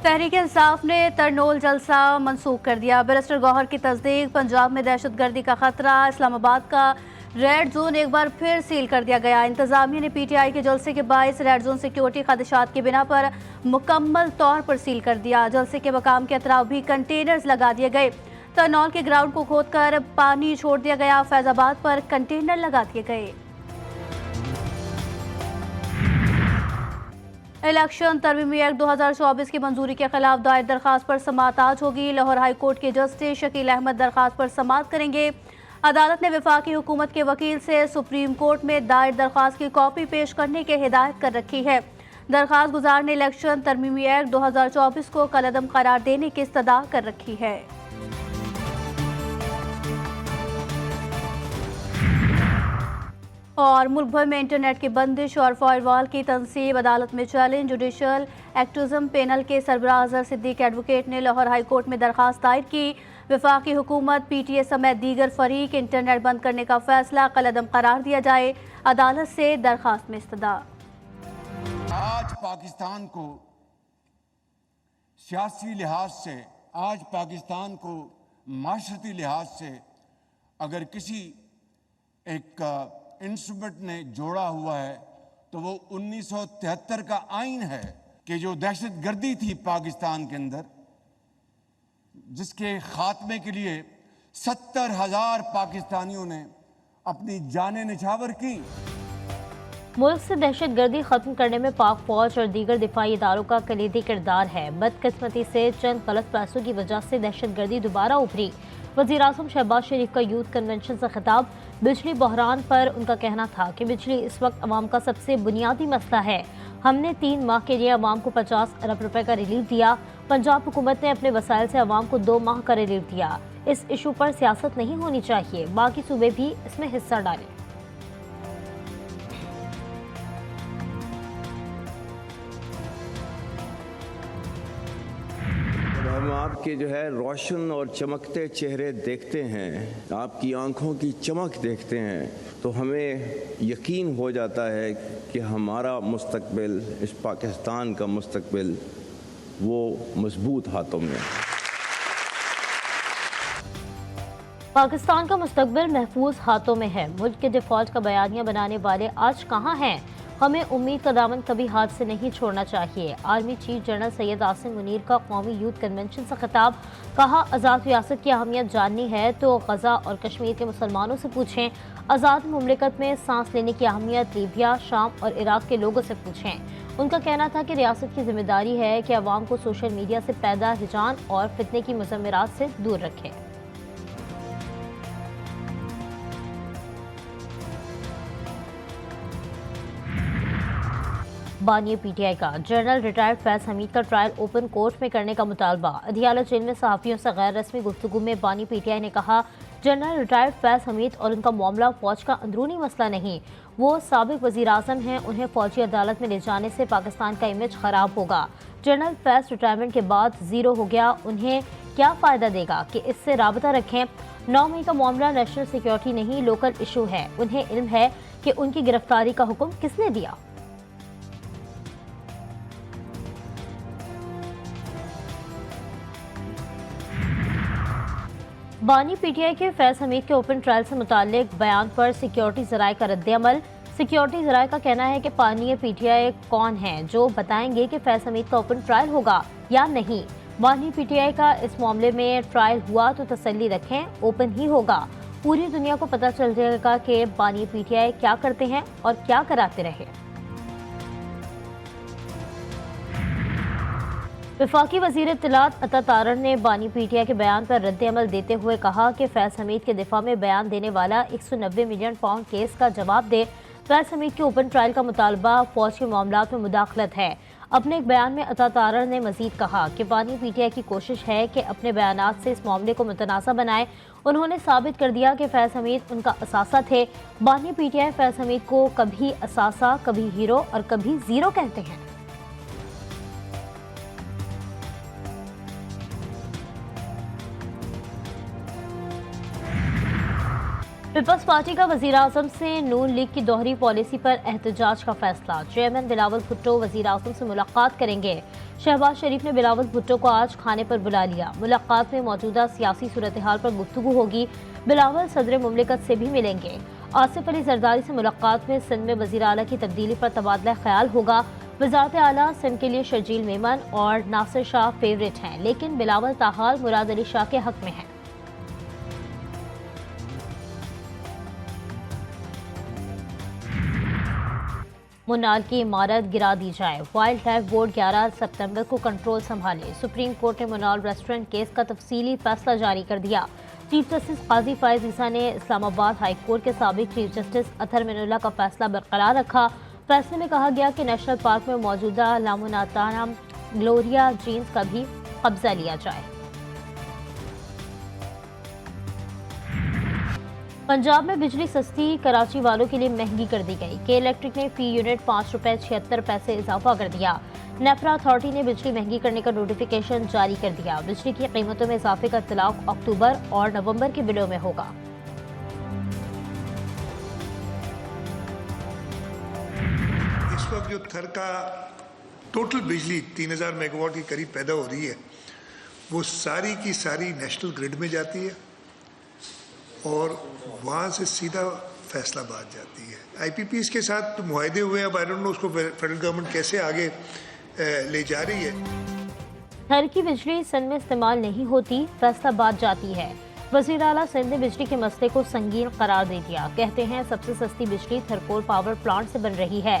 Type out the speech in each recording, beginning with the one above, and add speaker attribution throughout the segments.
Speaker 1: तहरीक इंसाफ ने तरनोल जलसा मंसूख कर दिया। बैरिस्टर गौहर की तस्दीक, पंजाब में दहशतगर्दी का खतरा, इस्लामाबाद का रेड जोन एक बार फिर सील कर दिया गया। इंतजामिया ने पीटीआई के जलसे के बायस रेड जोन सिक्योरिटी खदशात की बिना पर मुकम्मल तौर पर सील कर दिया। जलसे के मकाम के अतराफ भी कंटेनर्स लगा दिए गए। तरनौल के ग्राउंड को खोदकर पानी छोड़ दिया गया। फैजाबाद पर कंटेनर लगा दिए गए। इलेक्शन तरमीमी एक्ट 2024 की मंजूरी के खिलाफ दायर दरखास्त पर समाअत आज होगी। लाहौर हाई कोर्ट के जस्टिस शकील अहमद दरखास्त पर समाअत करेंगे। अदालत ने वफाकी हुकूमत के वकील से सुप्रीम कोर्ट में दायर दरखास्त की कॉपी पेश करने की हिदायत कर रखी है। दरखास्त गुजार ने इलेक्शन तरमीमी एक्ट 2024 को कलअदम करार देने की इस्तदा कर रखी है। और मुल्क भर में इंटरनेट की बंदिश और फायरवॉल की तनसीब अदालत में चैलेंज। जुडिशल एक्टिज्म पैनल के सरबराह अजहर सिद्दीक एडवोकेट ने लाहौर हाई कोर्ट में दरखास्त दायर की। वफाकी हुकूमत, पीटीए समेत दीगर फरीक इंटरनेट बंद करने का फैसला कलअदम करार दिया जाए। अदालत से दरखास्त में इस्तदा।
Speaker 2: आज पाकिस्तान को सियासी लिहाज से, आज पाकिस्तान को माशरती लिहाज से अगर किसी एक इंस्ट्रूमेंट ने जोड़ा हुआ है तो वो 1973 का आइन है कि जो दहशतगर्दी थी पाकिस्तान के अंदर, जिसके खात्मे के लिए 70,000 पाकिस्तानियों ने अपनी जानें निछावर की।
Speaker 3: मुल्क से दहशतगर्दी खत्म करने में पाक फौज और दीगर दिफाई इदारों का कलीदी किरदार है। बदकिस्मती से चंद गलत फैसलों की वजह से दहशतगर्दी दोबारा उभरी। वज़ीर आज़म शहबाज शरीफ का यूथ कन्वेंशन से खिताब। बिजली बहरान पर उनका कहना था कि बिजली इस वक्त अवाम का सबसे बुनियादी मसला है। हमने 3 माह के लिए अवाम को 50 अरब रुपए का रिलीफ दिया। पंजाब हुकूमत ने अपने वसाइल से अवाम को 2 माह का रिलीफ दिया। इस इशू पर सियासत नहीं होनी चाहिए, बाकी सूबे भी इसमें हिस्सा डालें।
Speaker 4: हम आपके जो है रोशन और चमकते चेहरे देखते हैं, आपकी आंखों की चमक देखते हैं, तो हमें यकीन हो जाता है कि हमारा मुस्तकबिल, इस पाकिस्तान का मुस्तकबिल वो मजबूत हाथों में।
Speaker 3: पाकिस्तान का मुस्तकबिल महफूज हाथों में है। मुल्क के डिफॉल्ट का बयानिया बनाने वाले आज कहाँ हैं? हमें उम्मीद का दामन कभी हाथ से नहीं छोड़ना चाहिए। Army chief general Syed Asim Munir का कौमी यूथ कन्वेंशन से खिताब। कहा, आज़ाद रियासत की अहमियत जाननी है तो गजा और कश्मीर के मुसलमानों से पूछें। आज़ाद मुमलिकत में सांस लेने की अहमियत लीबिया, शाम और इराक के लोगों से पूछें। उनका कहना था कि रियासत की जिम्मेदारी है कि अवाम को सोशल मीडिया से पैदा हिजान और फितने की मुज़म्मिरात से दूर रखें। बानी पीटीआई का जनरल रिटायर्ड फैज हमीद का ट्रायल ओपन कोर्ट में करने का मुतालबा। अदियाला जेल में सहाफ़ियों से गैर रस्मी गुफ्तगू में बानी पीटीआई ने कहा, जनरल रिटायर्ड फैज हमीद और उनका मामला फौज का अंदरूनी मसला नहीं, वो साबिक वज़ीर आज़म हैं। उन्हें फौजी अदालत में ले जाने से पाकिस्तान का इमेज ख़राब होगा। जनरल फैज रिटायरमेंट के बाद ज़ीरो हो गया, उन्हें क्या फ़ायदा देगा कि इससे राबता रखें। 9 मई का मामला नेशनल सिक्योरिटी नहीं, लोकल इशू है। उन्हें इल्म है कि उनकी गिरफ्तारी का हुक्म किसने दिया। बानी पीटीआई के फैज हमीद के ओपन ट्रायल से मुताल्लिक बयान पर सिक्योरिटी ज़राए का रद्द-ए-अमल। सिक्योरिटी ज़राए का कहना है कि बानी पीटीआई कौन हैं जो बताएंगे कि फैज हमीद का ओपन ट्रायल होगा या नहीं। बानी पीटीआई का इस मामले में ट्रायल हुआ तो तसल्ली रखें, ओपन ही होगा। पूरी दुनिया को पता चल जाएगा कि बानी पीटीआई क्या करते हैं और क्या कराते रहे। वफाकी वज़ीर इत्तलात अता तारड़ ने बानी पीटीआई के बयान पर रद्द-ए-अमल देते हुए कहा कि फैज हमीद के दिफा में बयान देने वाला 190 मिलियन पाउंड केस का जवाब दे। फैज हमीद के ओपन ट्रायल का मुतालबा फौज के मामलात में मुदाखलत है। अपने एक बयान में अता तारड़ ने मजीद कहा कि बानी पीटीआई की कोशिश है कि अपने बयानात से इस मामले को मुतनासा बनाए। उन्होंने साबित कर दिया कि फैज हमीद उनका असासा थे। बानी पीटीआई फैज हमीद को कभी असासा, कभी हीरो और कभी ज़ीरो कहते हैं। पीपल्स पार्टी का वजीर आजम से नून लीग की दोहरी पॉलिसी पर एहतजाज का फैसला। चेयरमैन बिलावल भुट्टो वजीर आजम से मुलाकात करेंगे। शहबाज शरीफ ने बिलावल भुट्टो को आज खाने पर बुला लिया। मुलाकात में मौजूदा सियासी सूरत हाल पर गुफ्तगू होगी। बिलावल सदर मुमलिकत से भी मिलेंगे। आसिफ अली जरदारी से मुलाकात में सिंध में वजीर आला की तब्दीली पर तबादला ख्याल होगा। वजारत आला सिंध के लिए शर्जील मेमन और नासिर शाह फेवरेट हैं, लेकिन बिलावल ताहाल मुराद अली शाह के हक में हैं। मुन्नार की इमारत गिरा दी जाए। वाइल्ड लाइफ बोर्ड 11 सितंबर को कंट्रोल संभाले। सुप्रीम कोर्ट ने मुन्नार रेस्टोरेंट केस का तफसीली फैसला जारी कर दिया। चीफ जस्टिस काजी फायज ईसा ने इस्लामाबाद हाई कोर्ट के साबिक चीफ जस्टिस अतहर मिनुल्लाह का फैसला बरकरार रखा। फैसले में कहा गया कि नेशनल पार्क में मौजूदा लामुनाताना ग्लोरिया जीन्स का भी कब्जा लिया जाए। पंजाब में बिजली सस्ती, कराची वालों के लिए महंगी कर दी गई। के इलेक्ट्रिक ने फी यूनिट 5 रुपये 76 पैसे इजाफा कर दिया। नेफ्रा अथॉरिटी ने बिजली महंगी करने का नोटिफिकेशन जारी कर दिया। बिजली की कीमतों में इजाफे का इत्तलाक अक्टूबर और नवंबर के बिलों में होगा।
Speaker 5: इस वक्त जो थर का टोटल बिजली 3000 मेगावाट के करीब पैदा हो रही है, वो सारी की सारी नेशनल ग्रिड में जाती है और वहाँ से सीधा फैसलाबाद जाती है। आईपीपीएस के साथ तो मुआहदे हुए, अब आई डोंट नो उसको फेडरल गवर्नमेंट कैसे आगे ले जा रही है।
Speaker 3: थर की बिजली सिंध में इस्तेमाल नहीं होती, फैसलाबाद जाती है। वज़ीर आला सिंध ने बिजली के मसले को संगीन करार दे दिया। कहते हैं सबसे सस्ती बिजली थरकोल पावर प्लांट से बन रही है।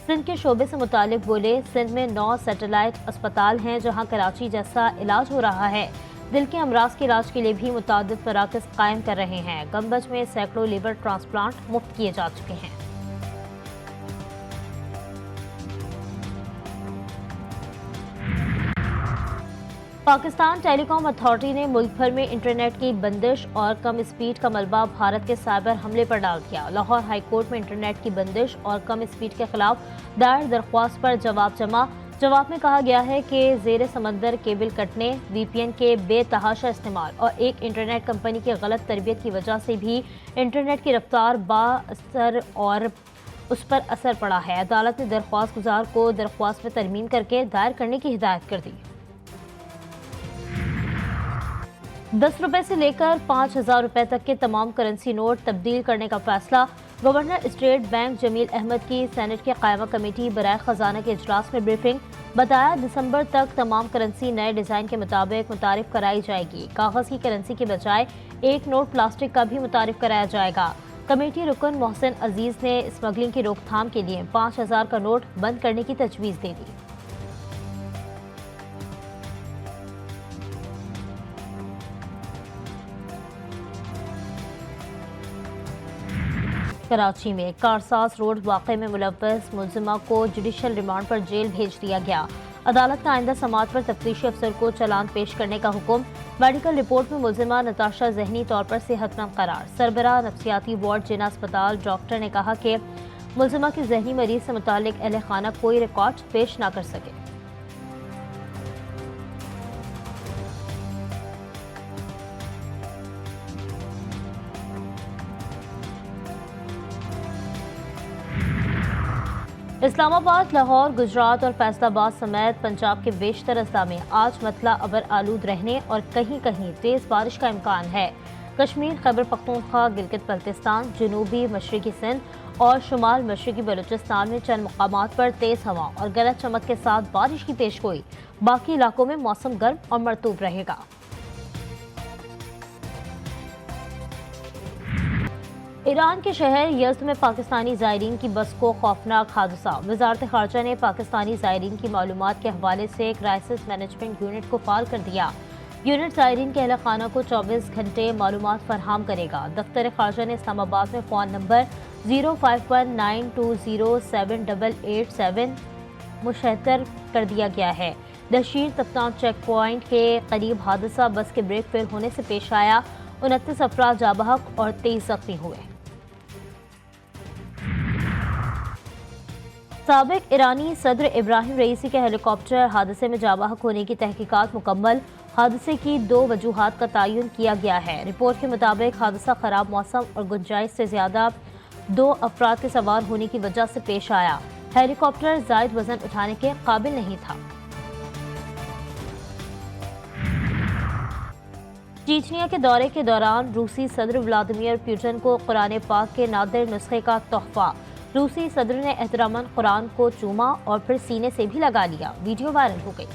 Speaker 3: सिंध के शोबे से मुतालिक बोले, सिंध में 9 सैटेलाइट अस्पताल हैं जहाँ कराची जैसा इलाज हो रहा है। दिल के अमराज के इलाज के लिए भी मुतादिद मराकज़ कायम कर रहे हैं। गंबज में सैकड़ों लीवर ट्रांसप्लांट मुफ्त किए जा चुके हैं। पाकिस्तान टेलीकॉम अथॉरिटी ने मुल्क भर में इंटरनेट की बंदिश और कम स्पीड का मलबा भारत के साइबर हमले पर डाल दिया। लाहौर हाई कोर्ट में इंटरनेट की बंदिश और कम स्पीड के खिलाफ दायर दरख्वास्त पर जवाब जमा। जवाब में कहा गया है कि ज़ेरे समंदर केबल कटने, वीपीएन के बेतहाशा इस्तेमाल और एक इंटरनेट कंपनी की गलत तरबियत की वजह से भी इंटरनेट की रफ्तार बाअसर और उस पर असर पड़ा है। अदालत ने दरख्वास्त गुजार को दरख्वास्त में तरमीम करके दायर करने की हिदायत कर दी। 10 रुपए से लेकर 5000 रुपए तक के तमाम करेंसी नोट तब्दील करने का फैसला। Governor state bank Jamil Ahmed की सेनेट के कायमा कमेटी बराए खजाना के इजलास में ब्रीफिंग। बताया दिसंबर तक तमाम करेंसी नए डिज़ाइन के मुताबिक मुतारिफ कराई जाएगी। कागज़ की करेंसी के बजाय एक नोट प्लास्टिक का भी मुतारिफ कराया जाएगा। कमेटी रुकन मोहसिन अजीज ने स्मगलिंग की रोकथाम के लिए 5000 का नोट बंद करने की तजवीज़ दे दी। कराची में कारसाज रोड वाक़े में मुलव्वस मुलजिमा को जुडिशल रिमांड पर जेल भेज दिया गया। अदालत का आइंदा समाअत पर तफ्तीशी अफसर को चालान पेश करने का हुक्म। मेडिकल रिपोर्ट में मुलजिमा नताशा जहनी तौर पर सेहतमंद करार। सरबराह नफ्सियाती वार्ड जिना अस्पताल डॉक्टर ने कहा कि मुलजिमा की जहनी मरीज से मुतालिक अहले खाना कोई रिकॉर्ड पेश न कर सके। इस्लामाबाद, लाहौर, गुजरात और फैसलाबाद समेत पंजाब के बेशतर अजला में आज मतला अबर आलूद रहने और कहीं कहीं तेज़ बारिश का इम्कान है। कश्मीर, खैबर पख्तूनख्वा, गिलगित बल्तिस्तान, जनूबी मशरकी सिंध और शुमाल मशरकी बलूचिस्तान में चंद मकामात पर तेज़ हवा और गरज चमक के साथ बारिश की पेशगोई। बाकी इलाकों में मौसम गर्म और मरतूब रहेगा। ईरान के शहर यज़्द में पाकिस्तानी ज़ायरीन की बस को खौफनाक हादसा। वज़ारत ख़ारजा ने पाकिस्तानी ज़ायरीन की मालूमात के हवाले से क्राइसिस मैनेजमेंट यूनिट को फ़ाल कर दिया। यूनिट ज़ायरीन के अहले खाना को 24 घंटे मालूमात फराहम करेगा। दफ्तर ख़ारजा ने इस्लामाबाद में फ़ोन नंबर 0519207887 मुशहतर कर दिया गया है। दशीर तफ्तान चेक पॉइंट के करीब हादसा बस के ब्रेक फेल होने से पेश आया। 29 अफराद जाँ बहक और 23 जख्मी हुए। साबिक ईरानी सदर इब्राहिम रईसी के हेलीकॉप्टर हादसे में जाँ बहक होने की तहकीकात मुकम्मल। हादसे की 2 वजूहात का तयन किया गया है। रिपोर्ट के मुताबिक हादसा खराब मौसम और गुंजाइश से ज्यादा 2 अफराद के सवार होने की वजह से पेश आया। हेलीकॉप्टर जायद वजन उठाने के काबिल नहीं था। चीचनिया के दौरे के दौरान रूसी सदर व्लादिमीर पुतिन को कुरान पाक के नादिर नुस्खे का तोहफा। रूसी सदर ने एहतरामन कुरान को चूमा और फिर सीने से भी लगा लिया। वीडियो वायरल हो गई।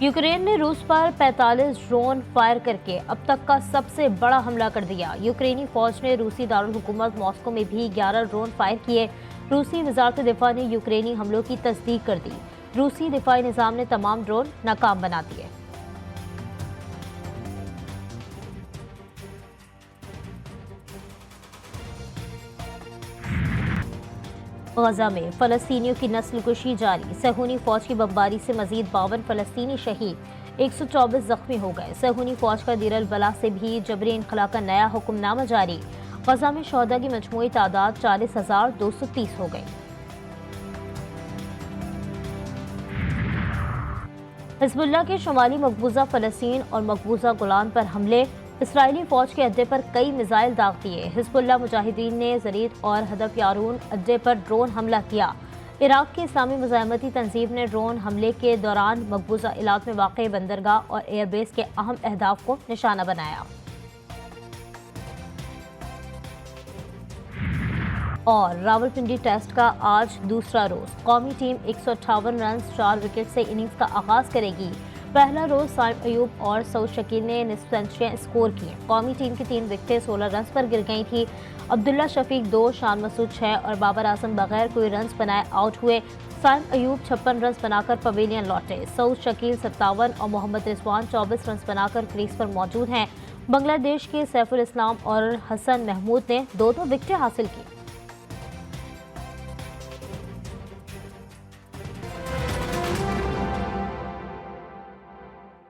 Speaker 3: यूक्रेन ने रूस पर 45 ड्रोन फायर करके अब तक का सबसे बड़ा हमला कर दिया। यूक्रेनी फौज ने रूसी दारुल हुकूमत मॉस्को में भी 11 ड्रोन फायर किए। रूसी वजारत दिफा ने यूक्रेनी हमलों की तस्दीक कर दी। रूसी दिफाई निज़ाम ने तमाम ड्रोन नाकाम बना दिए। गजा में फलस्तीनियों की नस्ल कुशी जारी। सहूनी फौज की बमबारी से मजीद 52 फलस्तीनी शहीद, 124 जख्मी हो गए। सहूनी फौज का दीर अल बला से भी जबरी इनखला का नया हुक्मनामा जारी। गजा में शहदा की मजमूई तादाद 40,230 हो गई। हिजबुल्लाह के शुमाली मकबूजा फलस्तीन और मकबूजा गुलान पर हमले। इसराइली फौज के अड्डे पर कई मिसाइल दाग दिए। हिजबुल्लाह मुजाहिदीन ने जरीद और हदफ यारून अड्डे पर ड्रोन हमला किया। इराक की इस्लामी मुजाहिमती तंजीम ने ड्रोन हमले के दौरान मकबूजा इलाक में वाक़ बंदरगाह और एयरबेस के अहम अहदाफ को निशाना बनाया। और रावलपिंडी टेस्ट का आज दूसरा रोज। कौमी टीम 158 रन 4 विकेट से इनिंग्स का आगाज करेगी। पहला रोज साइम अयूब और सऊद शकील ने निस्फ सेंचुरियां स्कोर की। कौमी टीम की 3 विकेटें 16 रन पर गिर गई थी। अब्दुल्ला शफीक 2, शान मसूद 6 और बाबर आजम बगैर कोई रन बनाए आउट हुए। साइम अयूब 56 रन बनाकर पवेलियन लौटे। सऊद शकील 57 और मोहम्मद रिजवान 24 रन बनाकर क्रीज पर मौजूद हैं। बांग्लादेश के सैफुल इस्लाम और हसन महमूद ने 2-2 विकेटें हासिल की।